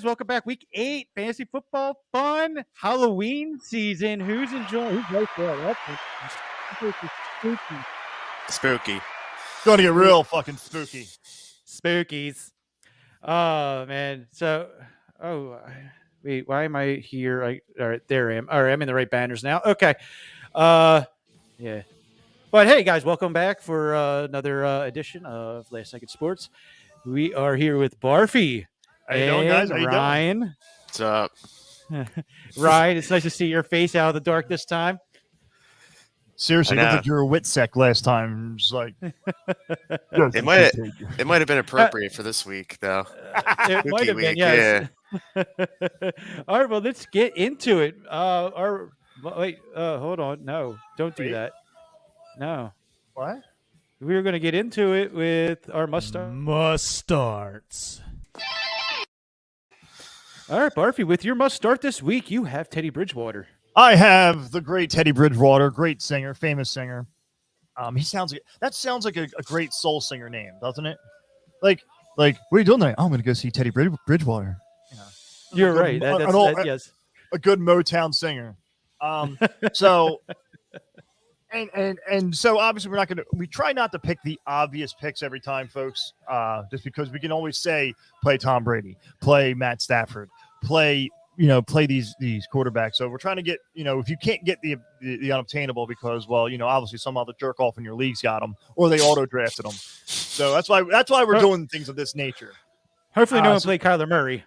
Welcome back. Week 8, fantasy football fun, Halloween season. Who's enjoying? Who's right there? That's spooky. Spooky. Going to get real fucking spooky. Spookies. Oh, man. So, wait, why am I here? All right, there I am. All right, I'm in the right banners now. Okay. Yeah. But hey, guys, welcome back for another edition of Last Second Sports. We are here with Barfy. How you doing, guys? How you Ryan. doing? What's up? Ryan, it's nice to see your face out of the dark this time. Seriously, it looked like you were a Witsec last time. Just like it might have been appropriate for this week, though. It might have been, yes. Yeah. All right, well, let's get into it. Hold on. No, don't do that. No. What? We were going to get into it with our must-starts. All right, Barfy, with your must-start this week, you have Teddy Bridgewater. I have the great Teddy Bridgewater, great singer, famous singer. He sounds like a great soul singer name, doesn't it? Like, what are you doing tonight? Oh, I'm going to go see Teddy Bridgewater. You know, you're right. Yes, a good Motown singer. So. And so obviously we try not to pick the obvious picks every time, folks, just because we can always say play Tom Brady, play Matt Stafford, play these quarterbacks. So we're trying to get, if you can't get the unobtainable because, well, obviously some other jerk off in your league's got them or they auto drafted them. So that's why we're doing things of this nature. Hopefully no one played Kyler Murray.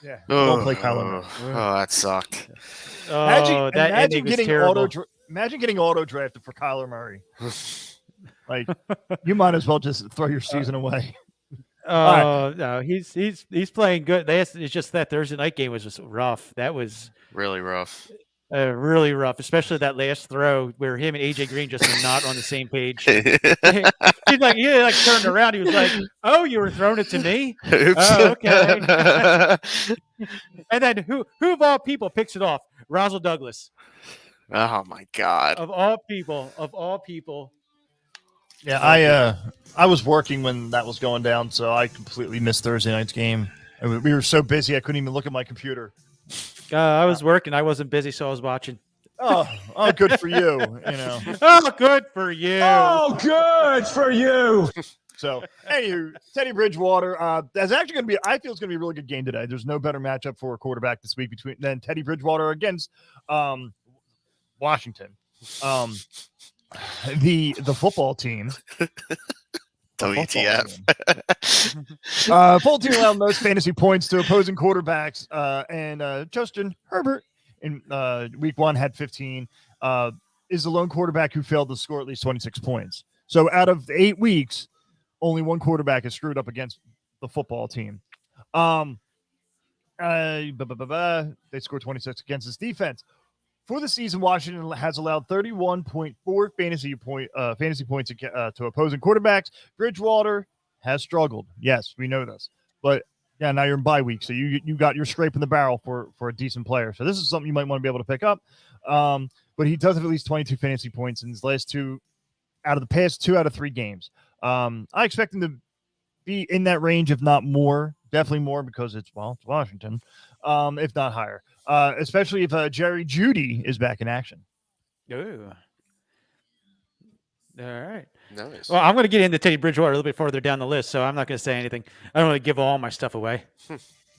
Yeah. Don't play Kyler Murray. Oh, that sucked. Imagine getting auto drafted for Kyler Murray. Like, you might as well just throw your season away. No, he's playing good. It's just that Thursday night game was just rough. That was really rough. Really rough, especially that last throw where him and AJ Green just were not on the same page. he turned around. He was like, "Oh, you were throwing it to me? Oops. Oh, okay." And then who of all people picks it off? Razzle Douglas. Oh my God! Of all people. Yeah, I was working when that was going down, so I completely missed Thursday night's game. We were so busy I couldn't even look at my computer. I was working. I wasn't busy, so I was watching. Oh, good for you. Oh, good for you. Oh, good for you. So, anywho, Teddy Bridgewater. That's actually going to be. I feel it's going to be a really good game today. There's no better matchup for a quarterback this week than Teddy Bridgewater against Washington. The football team. WTF. Full team allowed most fantasy points to opposing quarterbacks. And Justin Herbert in week 1 had 15. Is the lone quarterback who failed to score at least 26 points. So out of 8 weeks, only one quarterback has screwed up against the football team. They scored 26 against his defense. For the season, Washington has allowed 31.4 fantasy points to opposing quarterbacks. Bridgewater has struggled. Yes, we know this. But yeah, now you're in bye week, so you got your scrape in the barrel for a decent player. So this is something you might want to be able to pick up. But he does have at least 22 fantasy points in his last two out of the past 2 out of 3 games. I expect him to be in that range, if not more. Definitely more because it's Washington, if not higher. Especially if Jerry Jeudy is back in action. Ooh. All right. Nice. Well, I'm going to get into Teddy Bridgewater a little bit further down the list, so I'm not going to say anything. I don't want to give all my stuff away.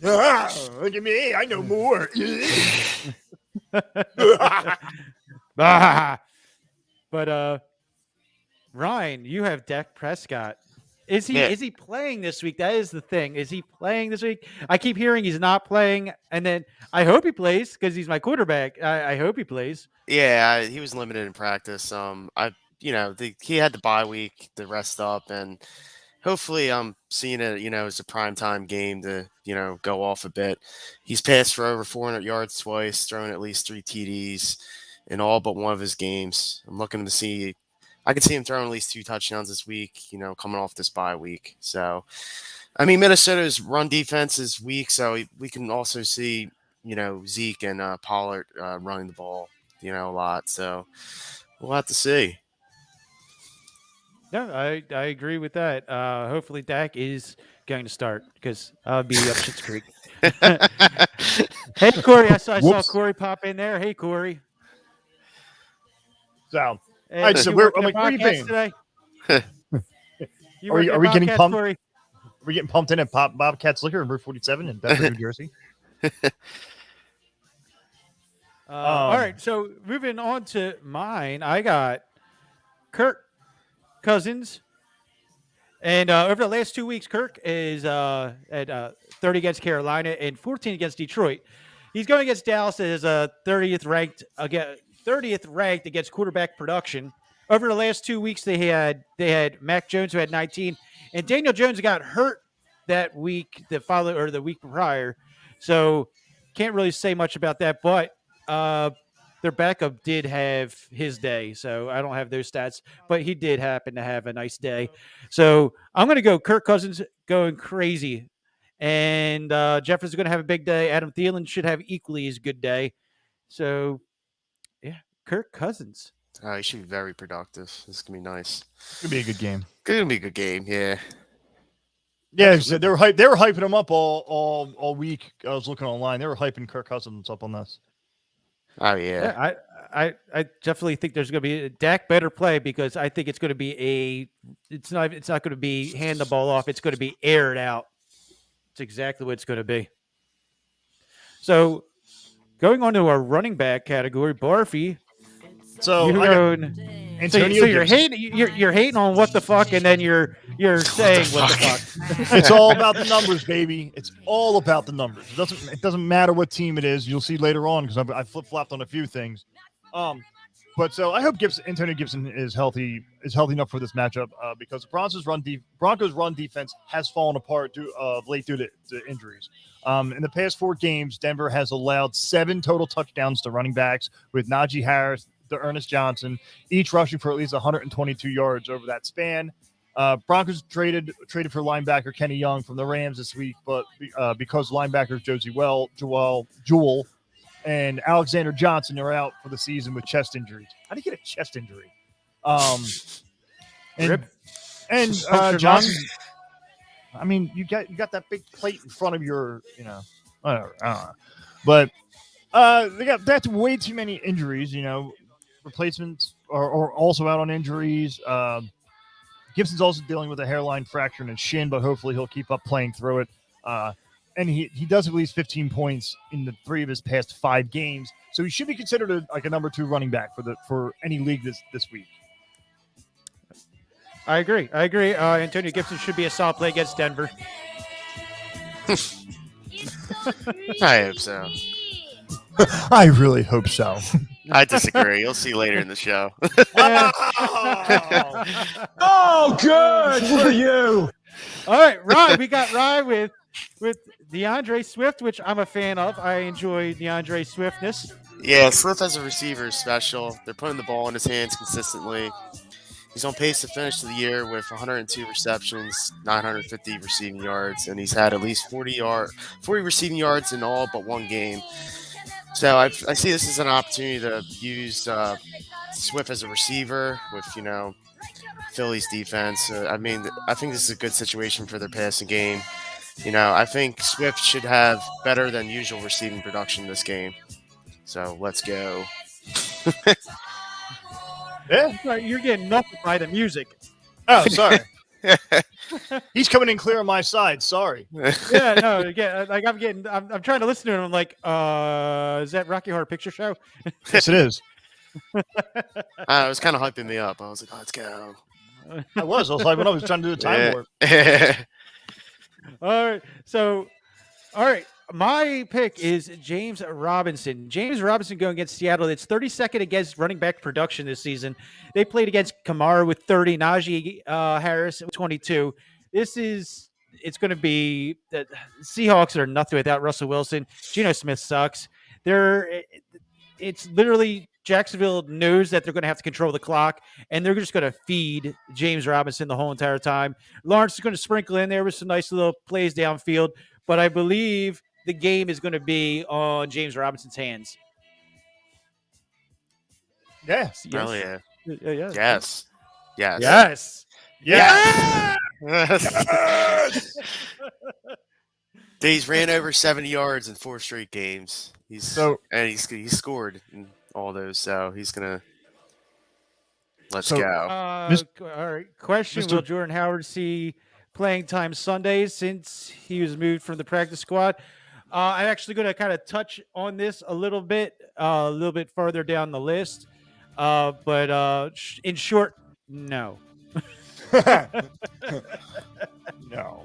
Look at me. I know more. But Ryan, you have Dak Prescott. Is he playing this week? That is the thing. Is he playing this week? I keep hearing he's not playing, and then I hope he plays because he's my quarterback. I hope he plays. Yeah, he was limited in practice. He had the bye week to rest up, and hopefully I'm seeing it, as a primetime game to, go off a bit. He's passed for over 400 yards twice, thrown at least 3 TDs in all but one of his games. I'm looking to see. I could see him throwing at least 2 touchdowns this week, coming off this bye week. So, Minnesota's run defense is weak, so we can also see, Zeke and Pollard running the ball, a lot. So, we'll have to see. No, I agree with that. Hopefully Dak is going to start because I'll be up Shit's Creek. Hey, Corey, I saw Whoops. Corey pop in there. Hey, Corey. So, Hey, right, so you we're- working I'm at like, what are you Bobcats paying? today? You Are we- working are at we getting Bobcats, pumped? Corey? Are we getting pumped in at Bobcats Liquor in Route 47 in Bedford, New Jersey? All right, so moving on to mine, I got Kirk Cousins. And over the last 2 weeks, Kirk is at 30 against Carolina and 14 against Detroit. He's going against Dallas as 30th ranked against quarterback production. Over the last 2 weeks, they had Mac Jones who had 19, and Daniel Jones got hurt that week, the week prior. So can't really say much about that. But their backup did have his day, so I don't have those stats, but he did happen to have a nice day. So I'm going to go Kirk Cousins going crazy, and Jefferson's going to have a big day. Adam Thielen should have equally as good day. So yeah, Kirk Cousins. Oh, he should be very productive. This is gonna be nice. It's gonna be a good game. Gonna be a good game. Yeah. Yeah, so they were hyping him up all week. I was looking online. They were hyping Kirk Cousins up on this. Oh yeah. I definitely think there's going to be Dak better play because I think it's going to be it's not going to be hand the ball off. It's going to be aired out. It's exactly what it's going to be. So going on to our running back category, Barfy. So you're I got going, Antonio so you're Gibson. hating you're hating on what the fuck, and then you're saying what the fuck. It's all about the numbers, baby. It's all about the numbers. It doesn't matter what team it is. You'll see later on because I flip flopped on a few things. But so I hope Antonio Gibson is healthy enough for this matchup because the Broncos run defense has fallen apart late due to injuries. In the past 4 games, Denver has allowed 7 total touchdowns to running backs with Najee Harris, Ernest Johnson, each rushing for at least 122 yards over that span. Broncos traded for linebacker Kenny Young from the Rams this week, but because linebackers Jewell, and Alexander Johnson are out for the season with chest injuries. How do you get a chest injury? And Johnson. I mean, you got that big plate in front of your, whatever. I don't know. But that's way too many injuries. Replacements are also out on injuries. Gibson's also dealing with a hairline fracture in his shin, but hopefully he'll keep up playing through it. And he does at least 15 points in the 3 of his past 5 games, so he should be considered a number 2 running back for any league this week. I agree. Antonio Gibson should be a solid play against Denver. I hope so. I really hope so. I disagree. You'll see later in the show. Oh, good for you. All right, Ryan. We got Ryan with DeAndre Swift, which I'm a fan of. I enjoy DeAndre Swiftness. Yeah, Swift as a receiver is special. They're putting the ball in his hands consistently. He's on pace to finish the year with 102 receptions, 950 receiving yards, and he's had at least 40 receiving yards in all but 1 game. So I see this as an opportunity to use Swift as a receiver with, Philly's defense. I think this is a good situation for their passing game. I think Swift should have better than usual receiving production this game. So let's go. Yeah. You're getting nothing by the music. Oh, sorry. He's coming in clear on my side. Sorry. Yeah, no, again, like I'm trying to listen to him. I'm like, is that Rocky Horror Picture Show? Yes, it is. It was kind of hyping me up. I was like, let's go. I was like when I was trying to do a time warp. All right. My pick is James Robinson. James Robinson going against Seattle. It's 32nd against running back production this season. They played against Kamara with 30, Najee Harris with 22. It's going to be the Seahawks are nothing without Russell Wilson. Geno Smith sucks. It's literally Jacksonville knows that they're going to have to control the clock, and they're just going to feed James Robinson the whole entire time. Lawrence is going to sprinkle in there with some nice little plays downfield, but I believe the game is going to be on James Robinson's hands. Yes. Hell yeah. Yeah. Yes. Yes. Yes. Yes. Yes. He's ran over 70 yards in 4 straight games. He scored in all those, so he's gonna let's So, go. All right. Question: Mr. Will Jordan Howard see playing time Sundays since he was moved from the practice squad? I'm actually going to kind of touch on this a little bit further down the list. But in short, no. No.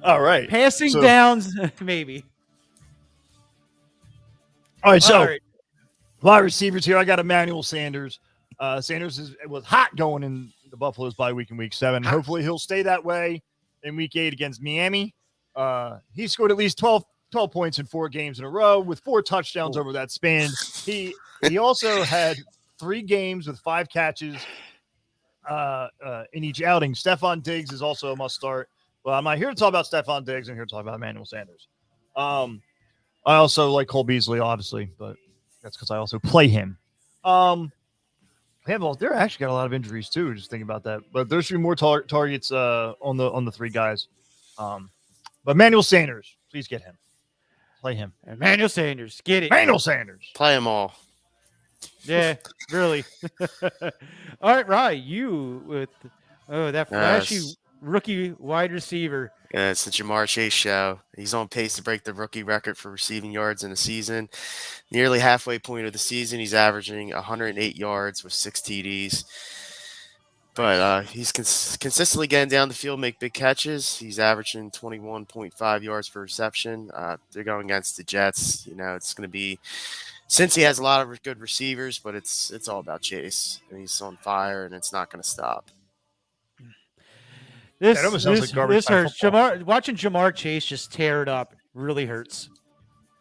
All right. Passing So- downs, maybe. All right. So, All right. wide receivers here. I got Emmanuel Sanders. Sanders was hot going in the Buffalo's bye week in week 7. Hopefully, he'll stay that way in week 8 against Miami. He scored at least 12 points in 4 games in a row with 4 touchdowns over that span. He also had 3 games with 5 catches in each outing. Stephon Diggs is also a must start. But I'm not here to talk about Stephon Diggs. I'm here to talk about Emmanuel Sanders. I also like Cole Beasley, obviously, but that's because I also play him. They're actually got a lot of injuries too. Just thinking about that, but there's 3 more targets on the 3 guys. But Emmanuel Sanders, please get him. Play him. Emmanuel Sanders, get it. Emmanuel Sanders. Play them all. Yeah, really. All right, Rye, you with that flashy rookie wide receiver. Yeah, it's the Jamar Chase show. He's on pace to break the rookie record for receiving yards in a season. Nearly halfway point of the season, he's averaging 108 yards with 6 TDs. But he's consistently getting down the field, make big catches. He's averaging 21.5 yards per reception. They're going against the Jets. It's going to be, since he has a lot of good receivers, but it's all about Chase. And he's on fire, and it's not going to stop. That almost sounds like garbage This time hurts. Watching Jamar Chase just tear it up really hurts.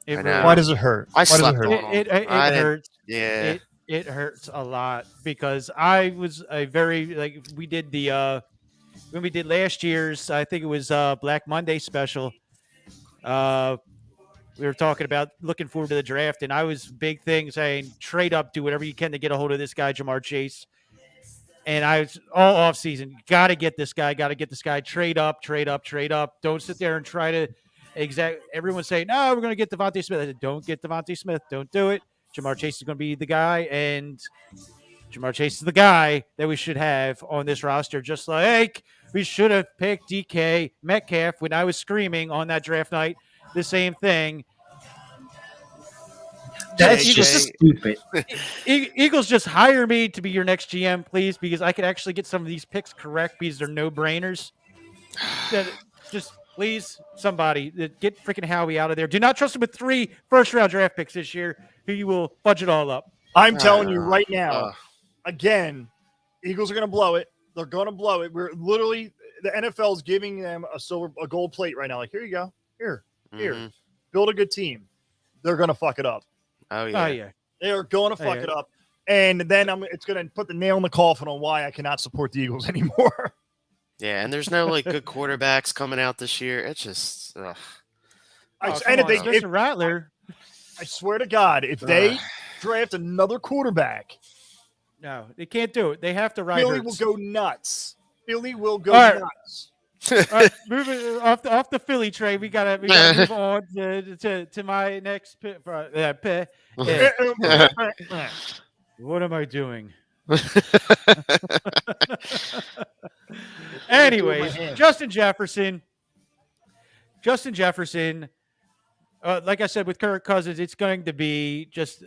I know. Really Why does it hurt? I Why does slept it hurt? on him. It I didn't- hurts. Yeah. It hurts a lot because I was a very we did the when we did last year's, I think it was Black Monday special. We were talking about looking forward to the draft, and I was big thing saying trade up, do whatever you can to get a hold of this guy, Jamar Chase. And I was all off season, got to get this guy, trade up. Don't sit there and try to everyone's saying, no, we're going to get Devontae Smith. I said, don't get Devontae Smith. Don't do it. Jamar Chase is going to be the guy, and Jamar Chase is the guy that we should have on this roster, just like we should have picked DK Metcalf when I was screaming on that draft night the same thing. That's JJ. just stupid. Eagles, just hire me to be your next GM, please, because I could actually get some of these picks correct because they're no-brainers. Just please, somebody, get freaking Howie out of there. Do not trust him with 3 first-round draft picks this year, who you will budget all up. I'm telling you right now, again, Eagles are going to blow it. They're going to blow it. We're literally, the NFL is giving them a gold plate right now. Like, here you go. Here. Mhm. Build a good team. They're going to fuck it up. Oh, yeah. Oh, yeah. They are going to fuck it up. And then it's going to put the nail in the coffin on why I cannot support the Eagles anymore. Yeah, and there's no good quarterbacks coming out this year. It's just Mr. Rattler. I swear to God, if they draft another quarterback, No, they can't do it. They have to ride Billy Hurts. will go nuts. Billy will go All right. nuts. All right, moving off the Philly trade, we gotta move on to my next pick. What am I doing? Anyways, Justin Jefferson. Like I said, with Kirk Cousins, it's going to be just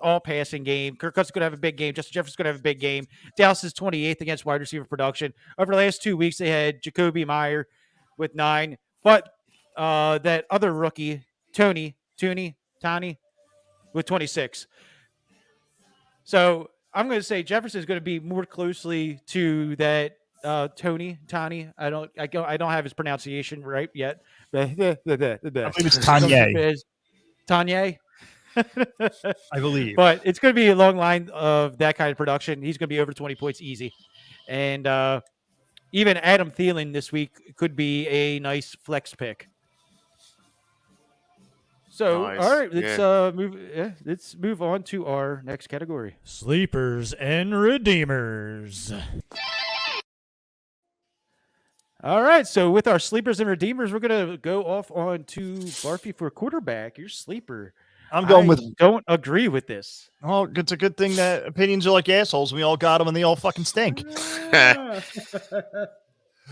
all passing game. Kirk Cousins is going to have a big game. Justin Jefferson's going to have a big game. Dallas is 28th against wide receiver production. Over the last 2 weeks, they had Jacoby Meyer with 9, but that other rookie, Tony with 26. So I'm going to say Jefferson is going to be more closely to that Tony. I don't have his pronunciation right yet. I believe it's Tanya. Tanya. I believe. But it's going to be a long line of that kind of production. He's going to be over 20 points easy. And even Adam Thielen this week could be a nice flex pick. So, Nice. all right, let's move on to our next category. Sleepers and redeemers. All right. So with our sleepers and redeemers, we're gonna go off on to Barfy for quarterback. Your sleeper. I'm going I with. don't agree with this. Oh, it's a good thing that opinions are like assholes. We all got them, and they all fucking stink.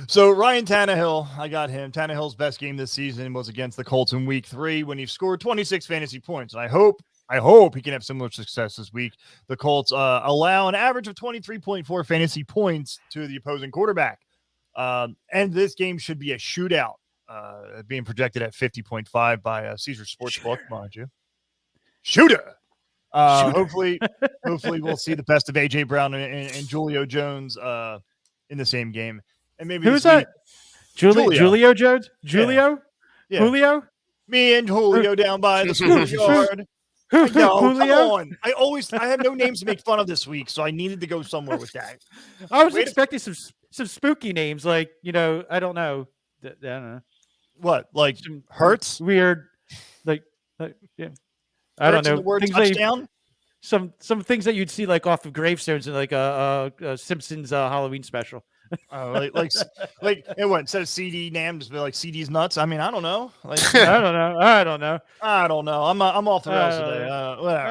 So Ryan Tannehill, I got him. Tannehill's best game this season was against the Colts in Week 3 when he scored 26 fantasy points. And I hope he can have similar success this week. The Colts allow an average of 23.4 fantasy points to the opposing quarterback. And this game should be a shootout, being projected at 50.5 by Caesar Sportsbook, mind you. Shooter. Hopefully we'll see the best of AJ Brown and Julio Jones in the same game. And maybe Who's that? Julio Jones? Julio? Yeah. Julio? Me and Julio down by the schoolyard. Yo, come on. I have no names to make fun of this week, so I needed to go somewhere with that. I was expecting some spooky names, like, I don't know. I don't know. What? Like Some Hurts? Weird. Like yeah. I don't know. The word Things touchdown? some things that you'd see like off of gravestones in like a Simpsons Halloween special. Like what, instead of CD named, just be like CD's nuts. I mean, I don't know. Like I don't know. I'm off the rails today. Whatever.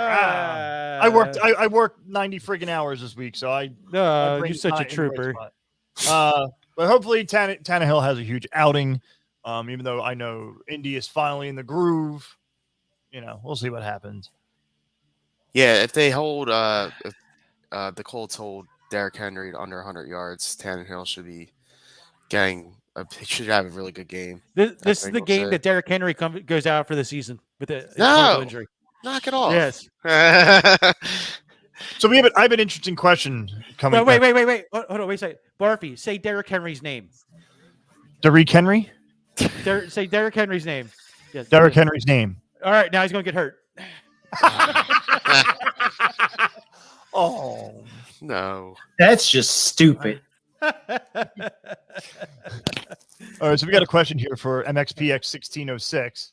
I worked 90 friggin' hours this week, so you're such a trooper. But hopefully Tannehill has a huge outing. Even though I know Indy is finally in the groove, we'll see what happens. Yeah, if they hold, if the Colts hold Derrick Henry to under 100 yards, Tannehill should be should have a really good game. This is the game that Derrick Henry goes out for the season with a no injury. Knock it off. Yes. So I have an interesting question coming. No, wait. Hold on, wait a second. Barfy, say Derrick Henry's name. Derrick Henry? Say Derrick Henry's name. Yes. Derrick Henry's name. All right, now he's going to get hurt. Oh. No. That's just stupid. All right, so we got a question here for MXPX 1606.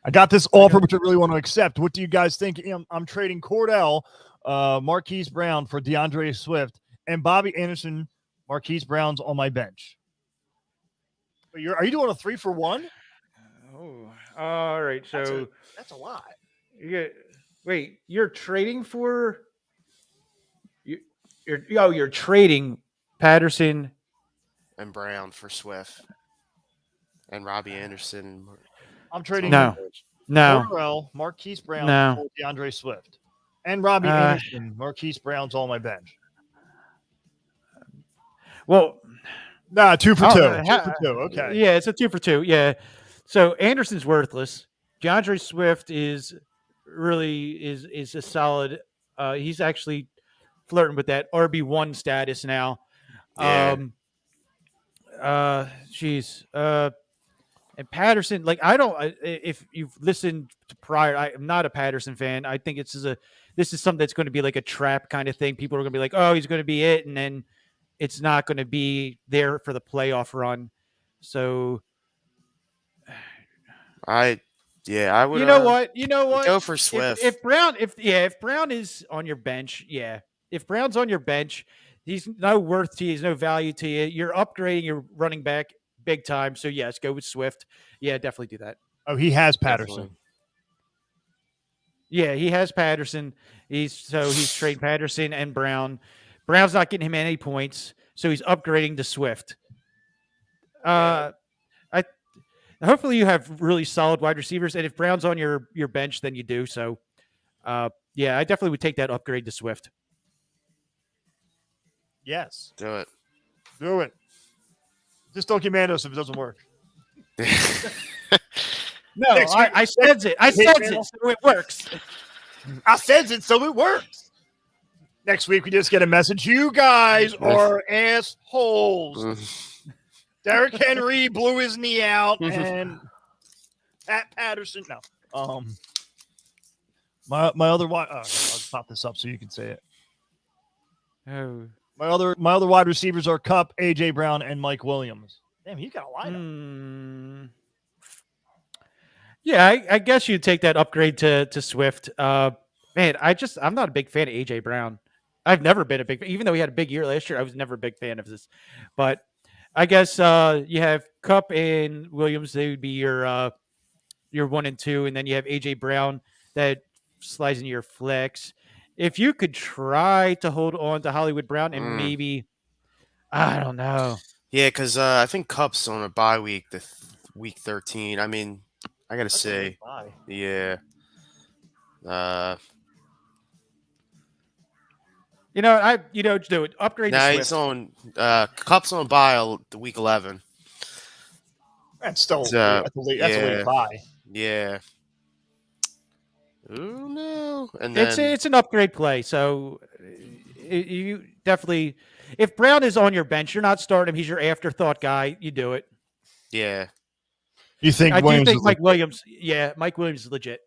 I got this offer, which I really want to accept. What do you guys think? I'm trading Cordell, Marquise Brown for DeAndre Swift, and Bobby Anderson. Marquise Brown's on my bench. Are you doing a 3-for-1? Oh, all right. So that's a lot. Wait, you're trading for you're trading Patterson and Brown for Swift and Robbie Anderson. I'm trading No. Cordell, Marquise Brown for DeAndre Swift, and Robbie Anderson. Marquise Brown's on my bench. Well, 2 for 2. 2 for 2. Okay. Yeah, it's a 2 for 2. Yeah. So Anderson's worthless. DeAndre Swift is a solid. He's actually flirting with that RB1 status now. Yeah. And Patterson, like if you've listened to prior, I'm not a Patterson fan. I think this is something that's going to be like a trap kind of thing. People are going to be like, oh, he's going to be it, and then it's not going to be there for the playoff run. So I would. You know what? Go for Swift. If Brown is on your bench, if Brown's on your bench, he's no worth to you. He's no value to you. You're upgrading your running back big time. So yes, go with Swift. Yeah, definitely do that. Oh, he has Patterson. Definitely. Yeah, he has Patterson. He's trading Patterson and Brown. Brown's not getting him any points, so he's upgrading to Swift. Hopefully you have really solid wide receivers, and if Brown's on your bench, then you do. So, I definitely would take that upgrade to Swift. Yes. Do it. Just don't get mad at us if it doesn't work. No, I sense it. I sense it, so it works. I sense it, so it works. Next week, we just get a message. You guys are assholes. Derrick Henry blew his knee out, and Pat Patterson. No. My other wide. I'll just pop this up so you can say it. Oh. My other wide receivers are Kupp, AJ Brown, and Mike Williams. Damn, you got a lineup. Yeah, I guess you'd take that upgrade to Swift. Man, I'm not a big fan of AJ Brown. I've never been a big fan. Even though he had a big year last year, I was never a big fan of this. But I guess you have Cup and Williams. They would be your 1 and 2, and then you have AJ Brown that slides into your flex. If you could try to hold on to Hollywood Brown and maybe, I don't know. Yeah, because I think Cup's on a bye week, week 13. I mean, I gotta say, yeah. Do it. Upgrade to Now Swift. he's on. Cup's on bye the week 11. That's still So, that's a late buy. Yeah. Oh no! And then It's an upgrade play, so you definitely. If Brown is on your bench, you're not starting him. He's your afterthought guy. You do it. yeah, You think I do Williams think is Mike Williams. Yeah, Mike Williams is legit.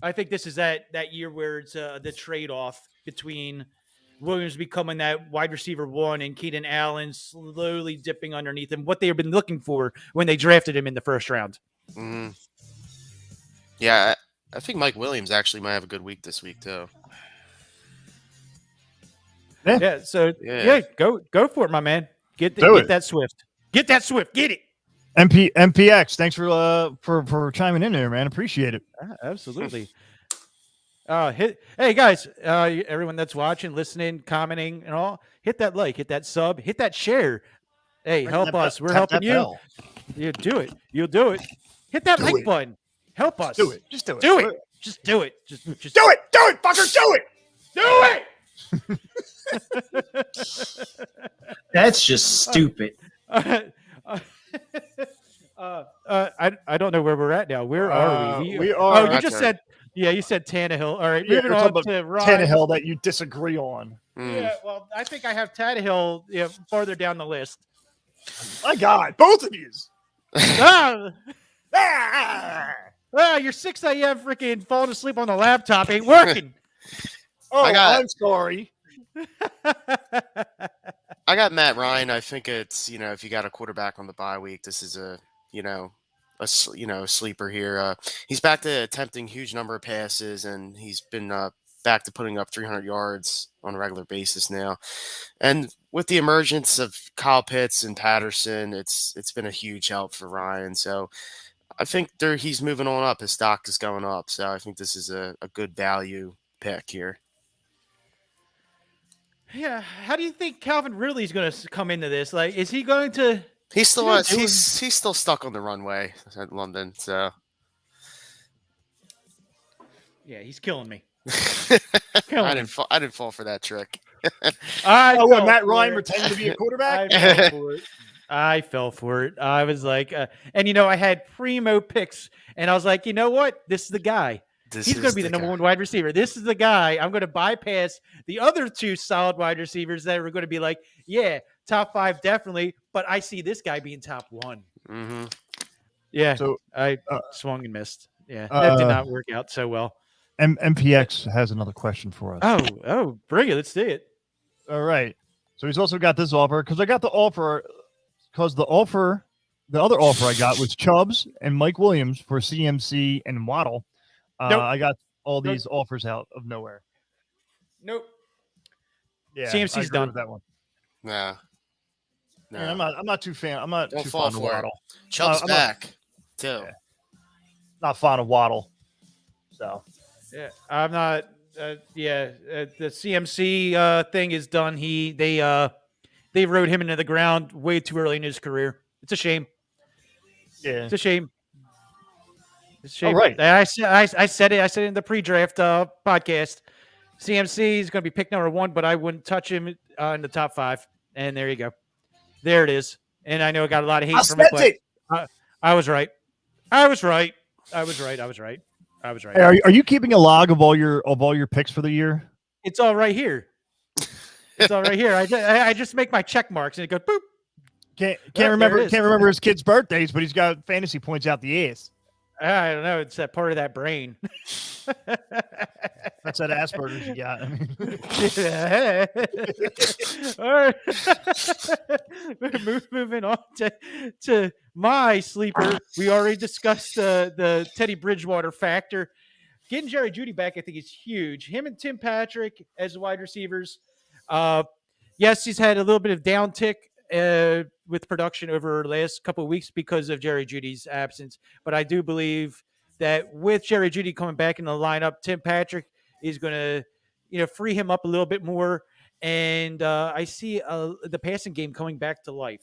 I think this is that year where it's the trade off between Williams becoming that wide receiver 1 and Keenan Allen slowly dipping underneath him. What they have been looking for when they drafted him in the first round. mm-hmm. Yeah. I think Mike Williams actually might have a good week this week too. Yeah. So go for it, my man. Get that Swift. Get that Swift. Get it. MPX. Thanks for chiming in there, man. Appreciate it. Absolutely. Hey guys, everyone that's watching, listening, commenting, and all, hit that like, hit that sub, hit that share. Hey, help us. We're helping you. Bell. You do it. You'll do it. Hit that like button. Help us. Do it. Just do it. Do it. Just do it. Just do it. Do it, fucker. Do it. That's just stupid. I don't know where we're at now. Where are we? We are. Oh, you just said. Yeah, you said Tannehill. All right, moving we're on talking to Ryan. Tannehill that you disagree on. Yeah, well, I think I have Tannehill farther down the list. My God, both of you. Your 6 a.m. freaking falling asleep on the laptop ain't working. I'm sorry. I got Matt Ryan. I think it's if you got a quarterback on the bye week, this is a sleeper here. He's back to attempting huge number of passes, and he's been back to putting up 300 yards on a regular basis now. And with the emergence of Kyle Pitts and Patterson, it's been a huge help for Ryan. So I think he's moving on up. His stock is going up. So I think this is a good value pick here. Yeah. How do you think Calvin Ridley is going to come into this? Like, is he going to? He's still he's still stuck on the runway at London. So yeah, he's killing me. I didn't fall for that trick. Matt Ryan pretending to be a quarterback? I fell for it. I was like, and I had primo picks, and I was like, you know what? This is the guy. He's going to be the number 1 wide receiver. This is the guy. I'm going to bypass the other 2 solid wide receivers that are going to be like, yeah, top 5 definitely, but I see this guy being top 1. Mm-hmm. Yeah, so I swung and missed. Yeah, that did not work out so well. MPX has another question for us. Oh, bring it. Let's see it. All right. So he's also got this offer because I got the offer because the other offer I got was Chubbs and Mike Williams for CMC and Waddle. Nope. I got all these offers out of nowhere. Nope. Yeah, CMC's done with that one. No. Man, I'm not too fan. I'm not Don't too fall fond of for it. Waddle. Chubb's back too. Yeah. Not fond of Waddle. So yeah, I'm not. The CMC thing is done. They rode him into the ground way too early in his career. It's a shame. Yeah, it's a shame. It's a shame. All right. I said it. I said it in the pre-draft podcast. CMC is going to be pick number 1, but I wouldn't touch him in the top 5. And there you go. There it is. And I know I got a lot of hate from it. I was right. I was right. Hey, are you keeping a log of all your picks for the year? It's all right here. It's all right here. I just make my check marks and it goes boop. Can't remember his kids' birthdays, but he's got fantasy points out the ass. I don't know. It's that part of that brain. That's that Asperger's you got. All right. Moving on to my sleeper. We already discussed the Teddy Bridgewater factor. Getting Jerry Jeudy back, I think, is huge. Him and Tim Patrick as wide receivers. Yes, he's had a little bit of downtick with production over the last couple of weeks because of Jerry Judy's absence. But I do believe that with Jerry Judy coming back in the lineup, Tim Patrick is going to, free him up a little bit more. And I see the passing game coming back to life.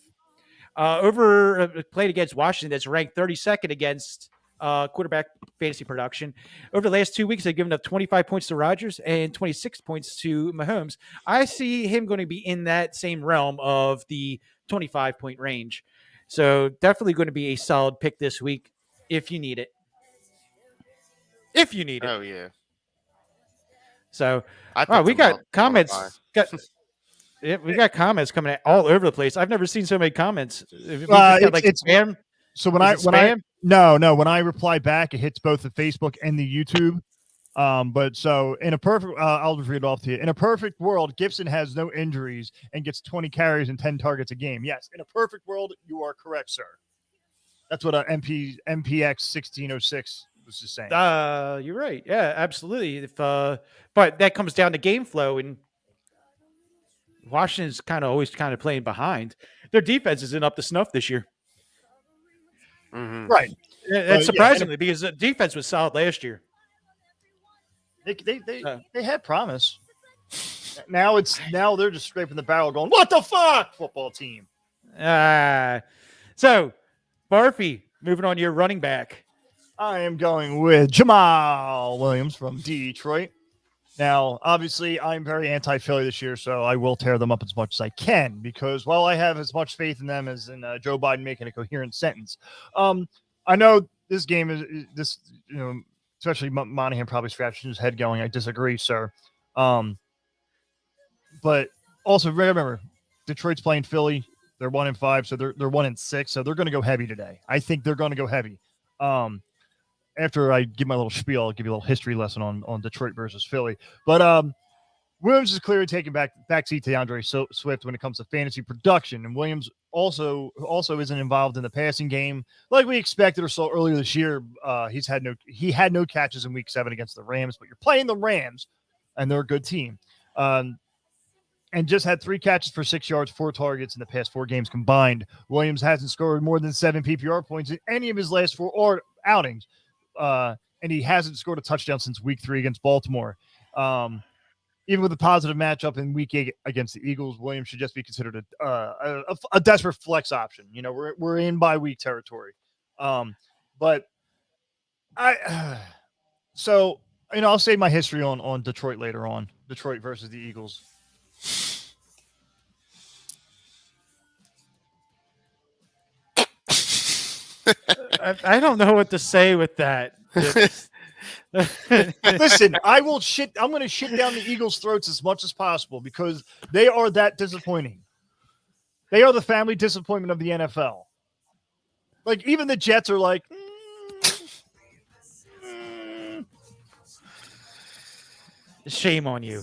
Played against Washington, that's ranked 32nd against quarterback fantasy production. Over the last 2 weeks, they've given up 25 points to Rodgers and 26 points to Mahomes. I see him going to be in that same realm of the 25-point range. So definitely going to be a solid pick this week if you need it. If you need it. Oh yeah. So I we picked him got up comments. We got comments coming all over the place. I've never seen so many comments. We just got, it's spam. So when I reply back, it hits both the Facebook and the YouTube. But so in a perfect, I'll just read it off to you. In a perfect world, Gibson has no injuries and gets 20 carries and 10 targets a game. Yes, in a perfect world, you are correct, sir. That's what MPX 1606 was just saying. You're right. Yeah, absolutely. If but that comes down to game flow, and Washington's always playing behind. Their defense isn't up to snuff this year. Mm-hmm. Right. That's surprisingly because the defense was solid last year. They had promise. Now they're just scraping the barrel, going, "What the fuck, football team?" So Barfy, moving on to your running back. I am going with Jamal Williams from Detroit. Now, obviously, I'm very anti-Philly this year, so I will tear them up as much as I can because while I have as much faith in them as in Joe Biden making a coherent sentence, I know this game is this, especially Monahan probably scratching his head going, I disagree, sir. But also remember, Detroit's playing Philly. They're 1-5, so they're 1-6, so they're going to go heavy today. I think they're going to go heavy. After I give my little spiel, I'll give you a little history lesson on Detroit versus Philly. But Williams is clearly taking backseat to DeAndre Swift when it comes to fantasy production, and Williams also isn't involved in the passing game like we expected or saw earlier this year. He had no catches in Week 7 against the Rams, but you're playing the Rams, and they're a good team. And just had 3 catches for 6 yards, 4 targets in the past 4 games combined. Williams hasn't scored more than 7 PPR points in any of his last 4 outings. And he hasn't scored a touchdown since Week 3 against Baltimore. Even with a positive matchup in Week 8 against the Eagles, Williams should just be considered a desperate flex option. We're in bye week territory. But I'll save my history on Detroit later on. Detroit versus the Eagles. I don't know what to say with that. Listen, I'm going to shit down the Eagles' throats as much as possible because they are that disappointing. They are the family disappointment of the NFL. Like, even the Jets are like, Shame on you.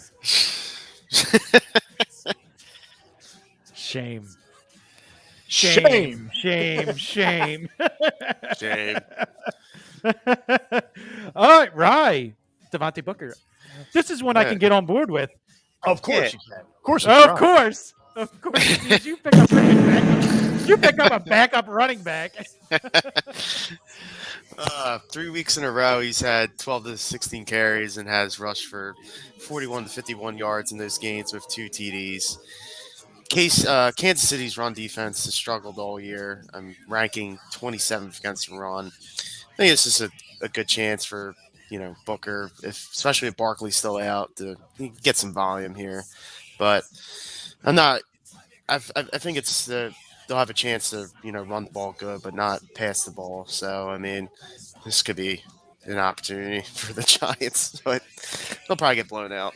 Shame. Shame. Shame. All right, Rye. Devontae Booker. This is one I can get on board with. Of course you can. Of course. Of course. You pick up a backup running back. 3 weeks in a row, he's had 12 to 16 carries and has rushed for 41 to 51 yards in those games with 2 TDs. Kansas City's run defense has struggled all year. I'm ranking 27th against the run. I think this is a good chance for Booker, especially if Barkley's still out, to get some volume here. But I'm not. I think it's they'll have a chance to run the ball good, but not pass the ball. So I mean, this could be an opportunity for the Giants, but they'll probably get blown out.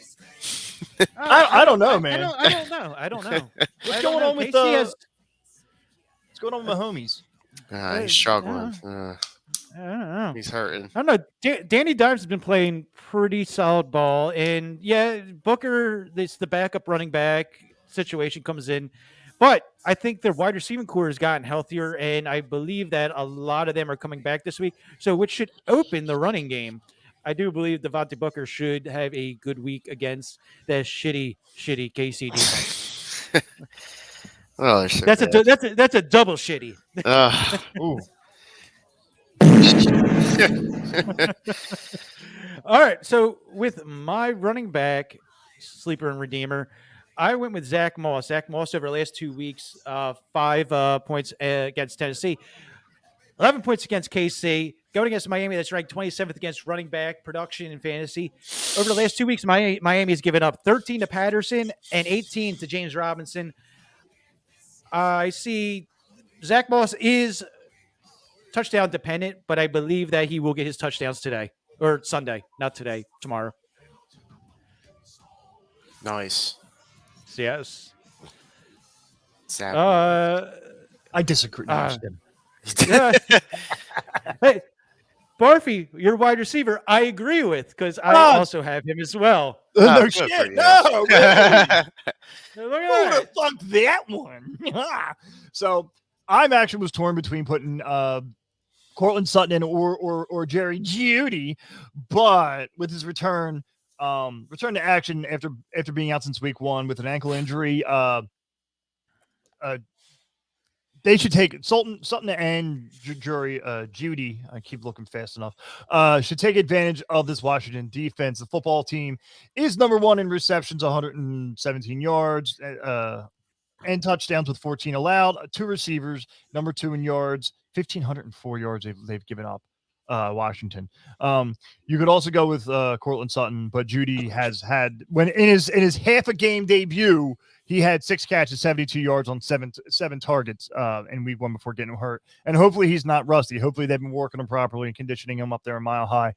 I don't know, man. I don't know. What's going on with what's going on with my homies? He's struggling. I don't know. He's hurting. I don't know. Danny Dimes has been playing pretty solid ball, and Booker, it's the backup running back situation comes in, but I think their wide receiving core has gotten healthier, and I believe that a lot of them are coming back this week, so which should open the running game. I do believe Devontae Booker should have a good week against that shitty KC defense. Oh, they're so That's bad. that's a double shitty. Ooh. All right. So with my running back, sleeper and redeemer, I went with Zach Moss. Zach Moss over the last 2 weeks, 5 points against Tennessee, 11 points against KC, going against Miami, that's ranked 27th against running back production in fantasy. Over the last 2 weeks, Miami has given up 13 to Patterson and 18 to James Robinson. I see Zach Moss is touchdown dependent, but I believe that he will get his touchdowns today or Sunday, not today, tomorrow. Nice. Yes. Exactly. I disagree. No, I'm just kidding. Yeah. Hey, Barfy, your wide receiver, I agree with because I also have him as well. No good shit. for you. No, really? Look Who at would that. have thunk that one? So I'm actually was torn between putting Cortland Sutton in or Jerry Judy, but with his return to action after being out since week 1 with an ankle injury, they should take Sutton and Judy. I keep looking fast enough. Should take advantage of this Washington defense. The football team is number 1 in receptions, 117 yards, and touchdowns with 14 allowed. 2 receivers, number 2 in yards, 1,504 yards they've given up. Washington. You could also go with Cortland Sutton, but Judy has had when in his half a game debut, he had 6 catches, 72 yards on seven targets in week 1 before getting hurt. And hopefully he's not rusty. Hopefully they've been working him properly and conditioning him up there a mile high.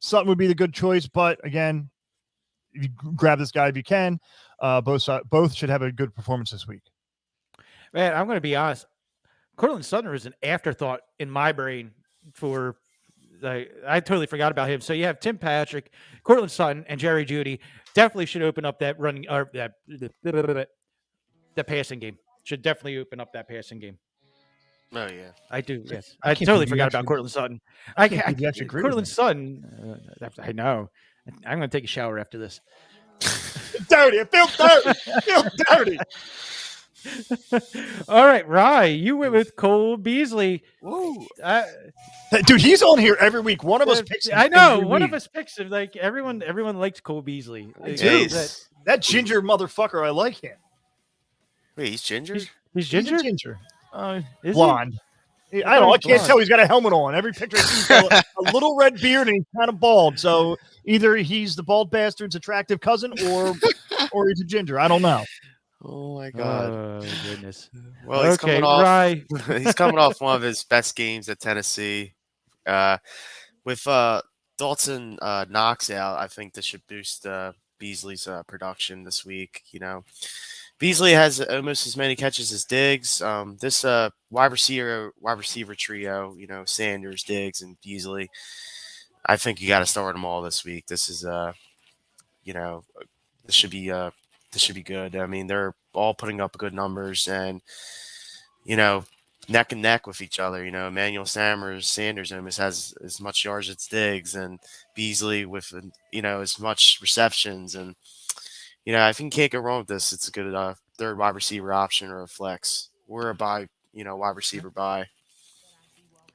Sutton would be the good choice, but again, if you grab this guy if you can. Both should have a good performance this week. Man, I'm going to be honest. Cortland Sutton is an afterthought in my brain for I totally forgot about him. So you have Tim Patrick, Cortland Sutton, and Jerry Judy. Definitely should open up that running or that passing game. Should definitely open up that passing game. Oh yeah, I do. Yes, I I can't totally believe you forgot actually- about Cortland Sutton. I can't believe you actually agree with Cortland me. Sutton. I know. I'm going to take a shower after this. Dirty. I feel dirty. I feel dirty. All right, Rye, you went with Cole Beasley. woo! Dude, he's on here every week. One of us picks him. I know. every One of week. us picks him. Like everyone likes Cole Beasley. Like, do. That ginger motherfucker, I like him. Wait, he's ginger. He's He's ginger. a ginger. Is he? Blonde. I don't know. I can't blonde. tell. He's got a helmet on. Every picture I see, he's got a little red beard and he's kind of bald. So either he's the bald bastard's attractive cousin or he's a ginger. I don't know. Oh my god. Oh goodness. Well, he's Okay, coming off. Rye. He's coming off one of his best games at Tennessee. With Dalton Knox out, I think this should boost Beasley's production this week. You know, Beasley has almost as many catches as Diggs. This wide receiver trio, you know, Sanders, Diggs, and Beasley. I think you got to start them all this week. This is you know, this should be good. I mean, they're all putting up good numbers and, you know, neck and neck with each other. You know, Emmanuel Sanders almost has as much yards as Diggs, and Beasley with, you know, as much receptions. And, you know, I think you can't go wrong with this. It's a good third wide receiver option or a flex or a wide receiver buy.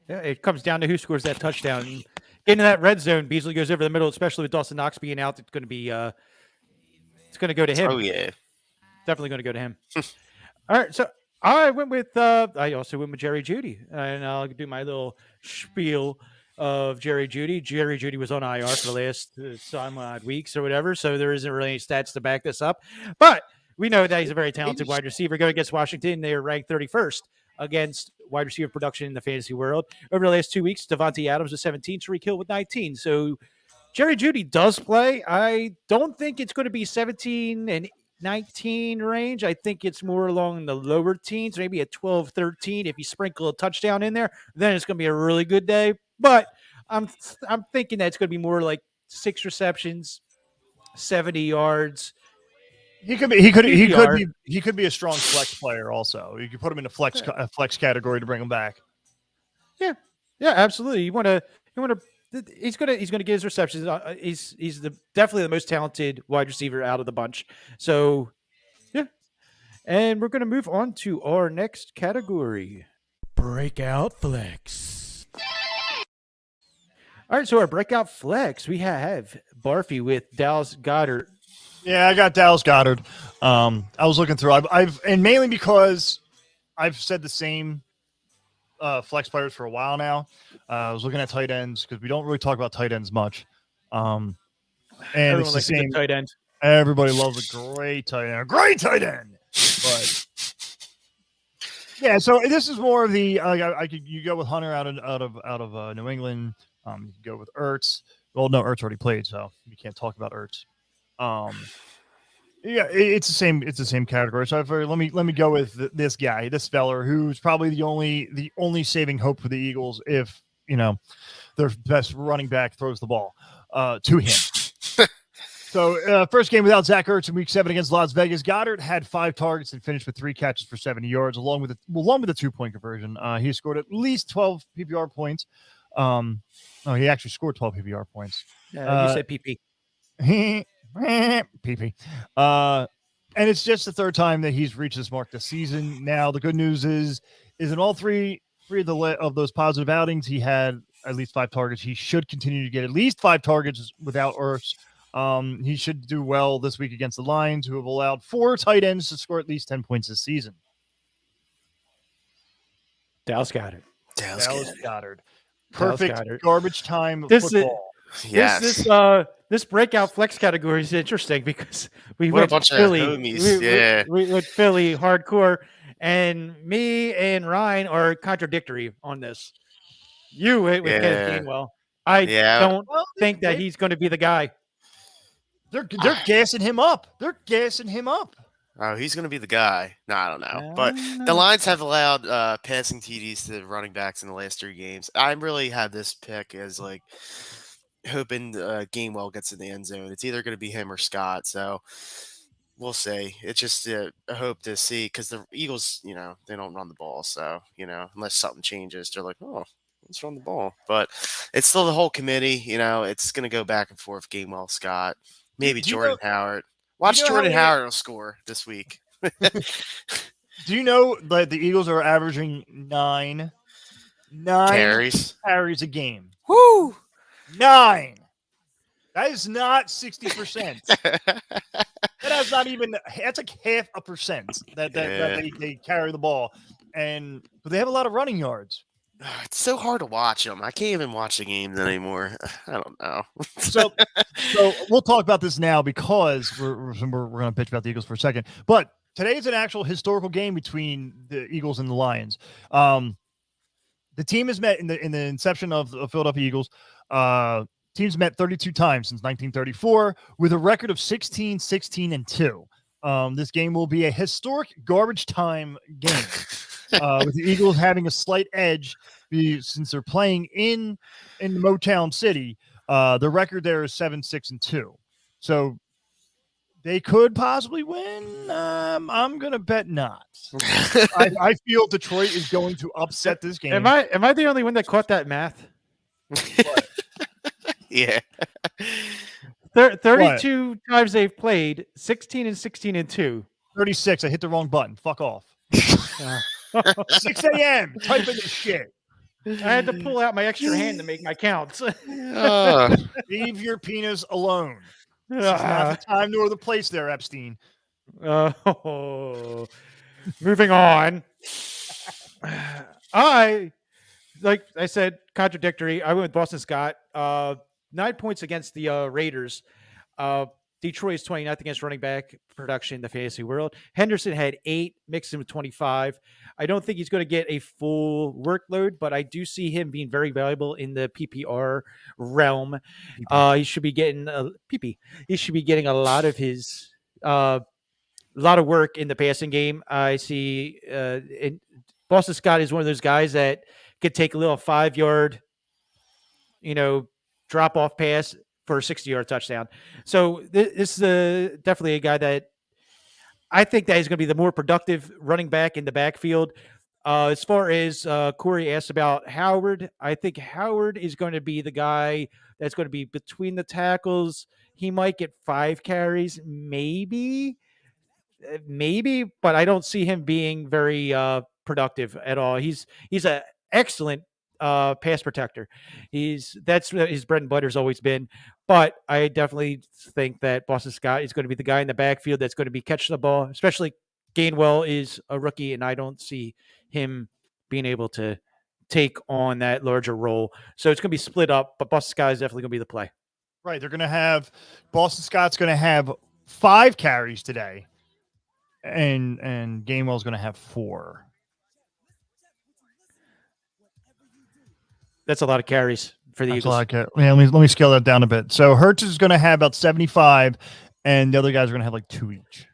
Yeah, it comes down to who scores that touchdown. Getting to that red zone, Beasley goes over the middle, especially with Dawson Knox being out. It's going to be it's going to go to him. Oh, yeah. Definitely going to go to him. All right, so I went with I also went with Jerry Judy, and I'll do my little spiel of Jerry Judy. Jerry Judy was on IR for the last some odd weeks or whatever, so there isn't really any stats to back this up. But we know that he's a very talented wide receiver. Going against Washington, they are ranked 31st against wide receiver production in the fantasy world. Over the last 2 weeks, Devontae Adams with 17, Tariq Hill with 19. So Jerry Judy does play. I don't think it's going to be 17 and 19 range. I think it's more along the lower teens, maybe a 12, 13. If you sprinkle a touchdown in there, then it's going to be a really good day. But I'm thinking that it's going to be more like 6 receptions, 70 yards. He could be a strong flex player also. You could put him in a flex category to bring him back. Yeah, absolutely. You want to. He's gonna get his receptions. He's definitely the most talented wide receiver out of the bunch. So, yeah, And we're going to move on to our next category, Breakout Flex. All right, so our Breakout Flex, we have Barfy with Dallas Goddard. Yeah, I got Dallas Goddard. I was looking through. I've and mainly because I've said the same flex players for a while now. I was looking at tight ends because we don't really talk about tight ends much. And Everyone it's the likes a good same. tight end. Everybody loves a great tight end. A great tight end. But yeah, so this is more of the you go with Hunter out of New England. You can go with Ertz. Well, no, Ertz already played, so you can't talk about Ertz. Yeah, it's the same. It's the same category. So let me go with this guy, this feller, who's probably the only saving hope for the Eagles if their best running back throws the ball to him. So first game without Zach Ertz in Week 7 against Las Vegas. Goddard had 5 targets and finished with 3 catches for 70 yards, along with a 2-point conversion. He scored at least 12 PPR points. He actually scored 12 PPR points. You said PP. PP. And it's just the 3rd time that he's reached this mark this season. Now, the good news is in all three of those positive outings, he had at least 5 targets. He should continue to get at least 5 targets without Ertz. He should do well this week against the Lions, who have allowed 4 tight ends to score at least 10 points this season. Dallas Goddard. Dallas Goddard. Perfect Goddard. garbage time football. Yes. This breakout flex category is interesting because we What a went bunch of Philly. homies. We went Philly hardcore, and me and Ryan are contradictory on this. You went with Kenneth Gainwell. I don't think that he's going to be the guy. They're gassing him up. Oh, he's going to be the guy. No, I don't know. But the Lions have allowed passing TDs to running backs in the last 3 games. I really have this pick as like hoping Gainwell gets in the end zone. It's either going to be him or Scott. So we'll see. It's just a hope to see because the Eagles, they don't run the ball. So, unless something changes, they're like, oh, let's run the ball. But it's still the whole committee. It's going to go back and forth. Gainwell, Scott, maybe Jordan Howard. Watch Jordan Howard will score this week. Do you know that the Eagles are averaging 9 carries a game? Woo! 9. That is not 60%. That's like 0.5% that they carry the ball, but they have a lot of running yards. It's so hard to watch them. I can't even watch the games anymore. I don't know. So we'll talk about this now because we're going to bitch about the Eagles for a second. But today is an actual historical game between the Eagles and the Lions. The team has met in the inception of the Philadelphia Eagles. Teams met 32 times since 1934 with a record of 16, 16, and 2. This game will be a historic garbage time game. With the Eagles having a slight edge since they're playing in Motown City. The record there is 7, 6, and 2. So they could possibly win. I'm going to bet not. I feel Detroit is going to upset this game. Am I the only one that caught that math? Yeah. 32 times they've played, 16 and 16 and 2. 36. I hit the wrong button. Fuck off. 6 a.m. Type in this shit. I had to pull out my extra hand to make my counts. Leave your penis alone. This is not the time nor the place there, Epstein. Moving on. Like I said, contradictory. I went with Boston Scott. 9 points against the Raiders. Detroit is 29th against running back production in the fantasy world. Henderson had 8, Mixon with 25. I don't think he's going to get a full workload, but I do see him being very valuable in the PPR realm. He should be getting He should be getting a lot of his lot of work in the passing game. I see Boston Scott is one of those guys that could take a little 5-yard, drop off pass for a 60-yard touchdown. So this is definitely a guy that I think that he's going to be the more productive running back in the backfield. As far as Corey asked about Howard, I think Howard is going to be the guy that's going to be between the tackles. He might get 5 carries, maybe. maybe, but I don't see him being very productive at all. He's an excellent pass protector. That's what his bread and butter's always been. But I definitely think that Boston Scott is going to be the guy in the backfield that's going to be catching the ball, especially Gainwell is a rookie, and I don't see him being able to take on that larger role. So it's going to be split up, but Boston Scott is definitely going to be the play. Right. They're going to have Boston Scott's going to have 5 carries today, and Gainwell's going to have 4. That's a lot of carries for the Eagles. Yeah, let me scale that down a bit. So Hurts is going to have about 75, and the other guys are going to have like 2 each.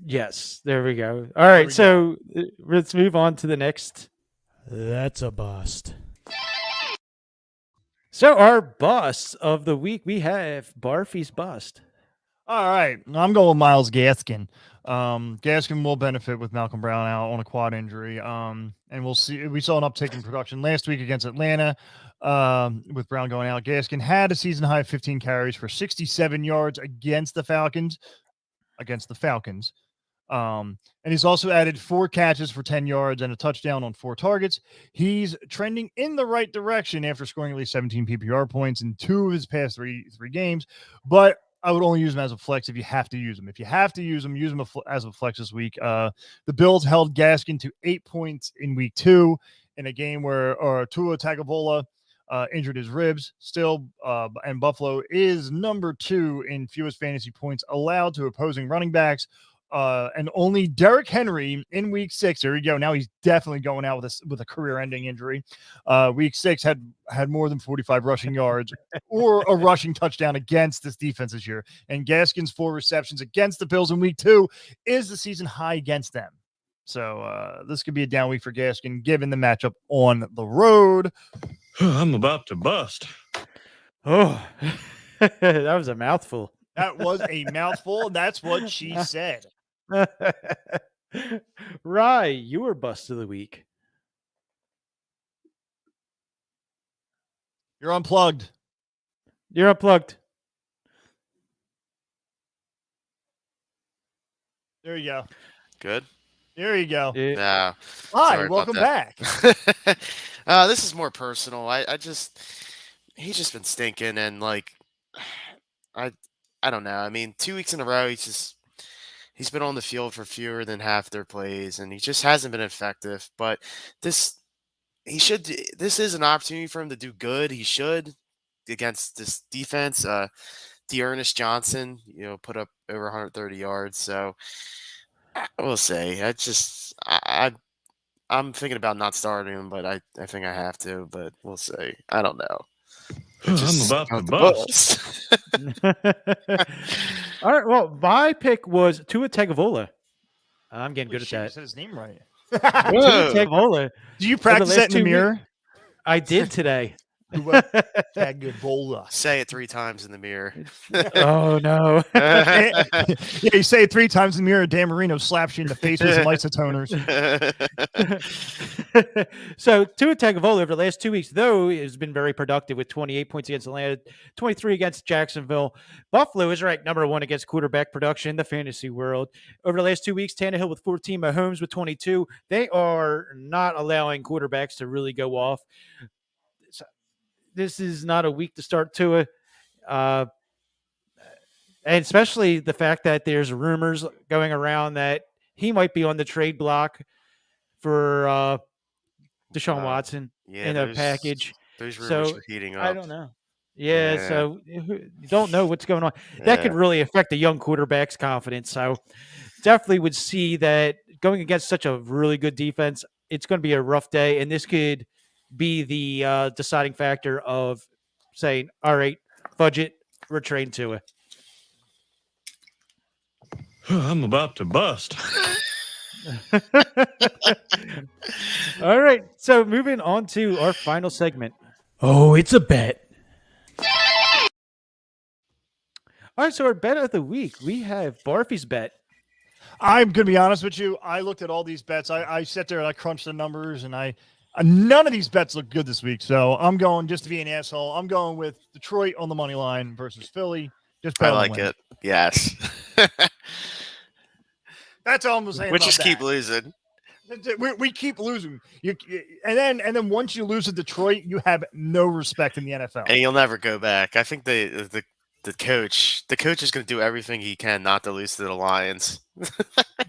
Yes, there we go. All right, so let's move on to the next. That's a bust. So our bust of the week, we have Barfy's bust. All right, I'm going with Myles Gaskin. Gaskin will benefit with Malcolm Brown out on a quad injury. And we'll see. We saw an uptick in production last week against Atlanta with Brown going out. Gaskin had a season high 15 carries for 67 yards against the Falcons. And he's also added 4 catches for 10 yards and a touchdown on 4 targets. He's trending in the right direction after scoring at least 17 PPR points in 2 of his past three games. But I would only use him as a flex if you have to use him. If you have to use him as a flex this week. The Bills held Gaskin to 8 points in week 2 in a game where Tua Tagovailoa injured his ribs still. And Buffalo is number 2 in fewest fantasy points allowed to opposing running backs. And only Derrick Henry in week 6. There you go. Now he's definitely going out with a career-ending injury. Week 6 had more than 45 rushing yards or a rushing touchdown against this defense this year. And Gaskin's 4 receptions against the Bills in week 2 is the season high against them. So this could be a down week for Gaskin given the matchup on the road. I'm about to bust. Oh, that was a mouthful. That was a mouthful. That's what she said. Rye, you were bust of the week. You're unplugged. You're unplugged. There you go. Good. There you go. Yeah. Hi, welcome back. This is more personal. He's just been stinking, and like, I don't know. I mean, 2 weeks in a row, he's been on the field for fewer than half their plays, and he just hasn't been effective. But this is an opportunity for him to do good. He should against this defense. Dearness Johnson, put up over 130 yards. So we'll see. I'm thinking about not starting him, but I think I have to. But we'll see. I don't know. I'm about to bust. All right. Well, my pick was Tua Tagovailoa. I'm getting good at that. You said his name right. Tua Tagovailoa. Do you practice that in the mirror? I did today. Tagovailoa. Say it 3 times in the mirror. Oh no! Yeah, you say it 3 times in the mirror. Dan Marino slaps you in the face with some isotoners. So Tua Tagovailoa over the last 2 weeks, though, has been very productive with 28 points against Atlanta, 23 against Jacksonville. Buffalo is ranked number 1 against quarterback production in the fantasy world. Over the last 2 weeks, Tannehill with 14, Mahomes with 22. They are not allowing quarterbacks to really go off. This is not a week to start Tua. And especially the fact that there's rumors going around that he might be on the trade block for Deshaun Watson in a package. Those rumors are heating up. I don't know. Yeah, so you don't know what's going on. That could really affect a young quarterback's confidence. So definitely would see that going against such a really good defense, it's going to be a rough day, and this could be the deciding factor of saying, all right, budget, we're trading to it. I'm about to bust. All right, so moving on to our final segment. Oh, it's a bet. All right, so our bet of the week, we have Barfy's bet. I'm going to be honest with you. I looked at all these bets. I sat there and I crunched the numbers, and none of these bets look good this week. So I'm going, just to be an asshole, I'm going with Detroit on the money line versus Philly. Just I like it. Yes. That's all I'm saying. We about just keep that. losing. We keep losing. And then once you lose to Detroit, you have no respect in the NFL. And you'll never go back. I think the coach is going to do everything he can not to lose to the Lions.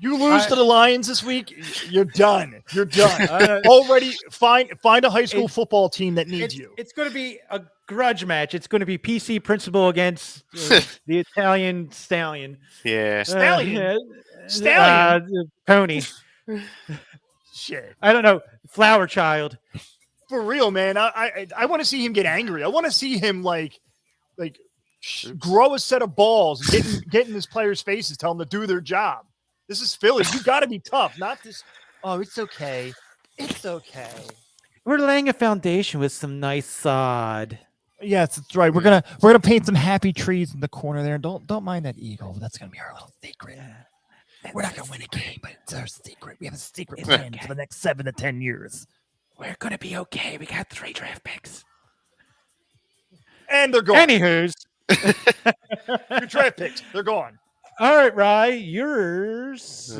You lose to the Lions this week, you're done. You're done. Already find a high school football team that needs you. It's going to be a grudge match. It's going to be PC Principal against the Italian Stallion. Yeah. Stallion? Pony. Shit. I don't know. Flower Child. For real, man. I want to see him get angry. I want to see him grow a set of balls, get in his players' faces, tell them to do their job. This is Philly. You got to be tough, not this. Oh, it's okay. It's okay. We're laying a foundation with some nice sod. Yes, that's right. We're gonna paint some happy trees in the corner there. Don't mind that eagle. That's gonna be our little secret. We're not gonna win a game, but it's our secret. We have a secret plan for the next 7 to 10 years. We're gonna be okay. We got 3 draft picks, and they're gone. Anywho's, your draft picks, they're gone. All right, Rye, yours.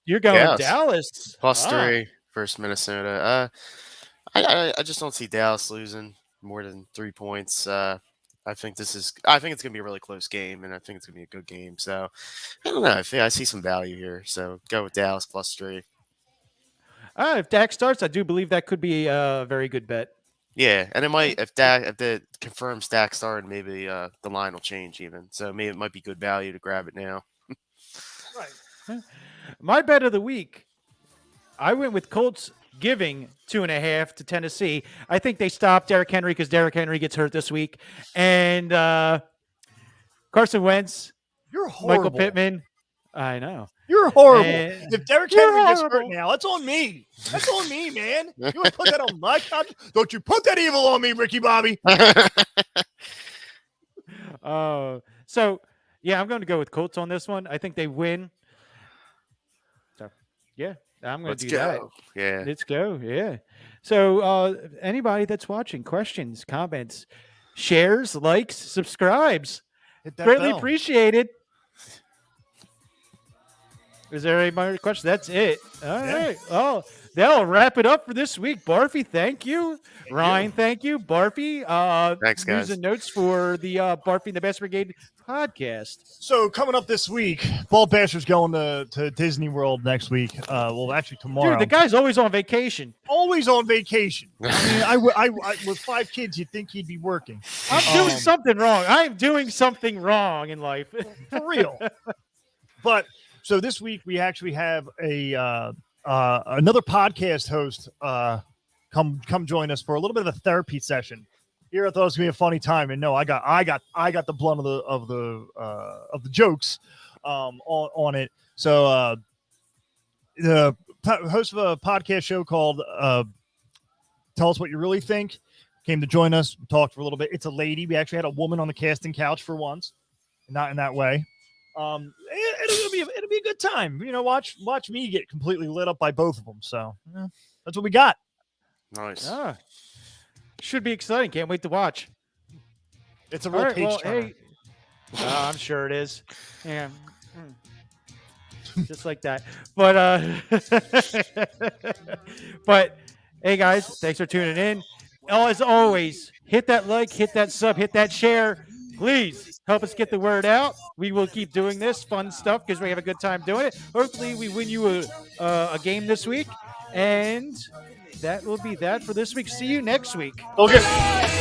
You're going Dallas +3 versus Minnesota. I just don't see Dallas losing more than 3 points. I think it's gonna be a really close game, and I think it's gonna be a good game. So I don't know. I see some value here. So go with Dallas +3. If Dak starts, I do believe that could be a very good bet. Yeah, and it might if the confirms Dak started, maybe the line will change even. So maybe it might be good value to grab it now. Right. My bet of the week, I went with Colts giving 2.5 to Tennessee. I think they stopped Derrick Henry because Derrick Henry gets hurt this week, and Carson Wentz, You're horrible. Michael Pittman. I know. You're horrible. And If Derrick Henry gets hurt now, that's on me. That's on me, man. You want to put that on my conscience? Don't you put that evil on me, Ricky Bobby. So yeah, I'm going to go with Colts on this one. I think they win. So yeah, I'm going to do that. Yeah. Let's go. Yeah. So anybody that's watching, questions, comments, shares, likes, subscribes, Hit that greatly bell. appreciated. Is there any more questions? That's it. All right. Oh, that'll wrap it up for this week. Barfy, thank you. Ryan, thank you. Barfy, Thanks, guys. news and notes for the Barfy and the Bastard Brigade podcast. So coming up this week, Bald Bastard's going to Disney World next week. Well, actually tomorrow. Dude, the guy's always on vacation. Always on vacation. I mean, I with 5 kids, you'd think he'd be working. I'm doing something wrong. I'm doing something wrong in life. For real. But so this week we actually have another podcast host come join us for a little bit of a therapy session. Here I thought it was gonna be a funny time, and no, I got the blunt of the jokes on it. So the host of a podcast show called Tell Us What You Really Think came to join us. We talked for a little bit. It's a lady. We actually had a woman on the casting couch for once, not in that way. It'll be a good time. You know, watch me get completely lit up by both of them. So yeah, that's what we got. Nice. Should be exciting. Can't wait to watch. It's a real page turner. Hey, I'm sure it is. Yeah. Just like that. But but hey guys, thanks for tuning in. As always, hit that like, hit that sub, hit that share. Please help us get the word out. We will keep doing this fun stuff because we have a good time doing it. Hopefully we win you a game this week. And that will be that for this week. See you next week. Okay.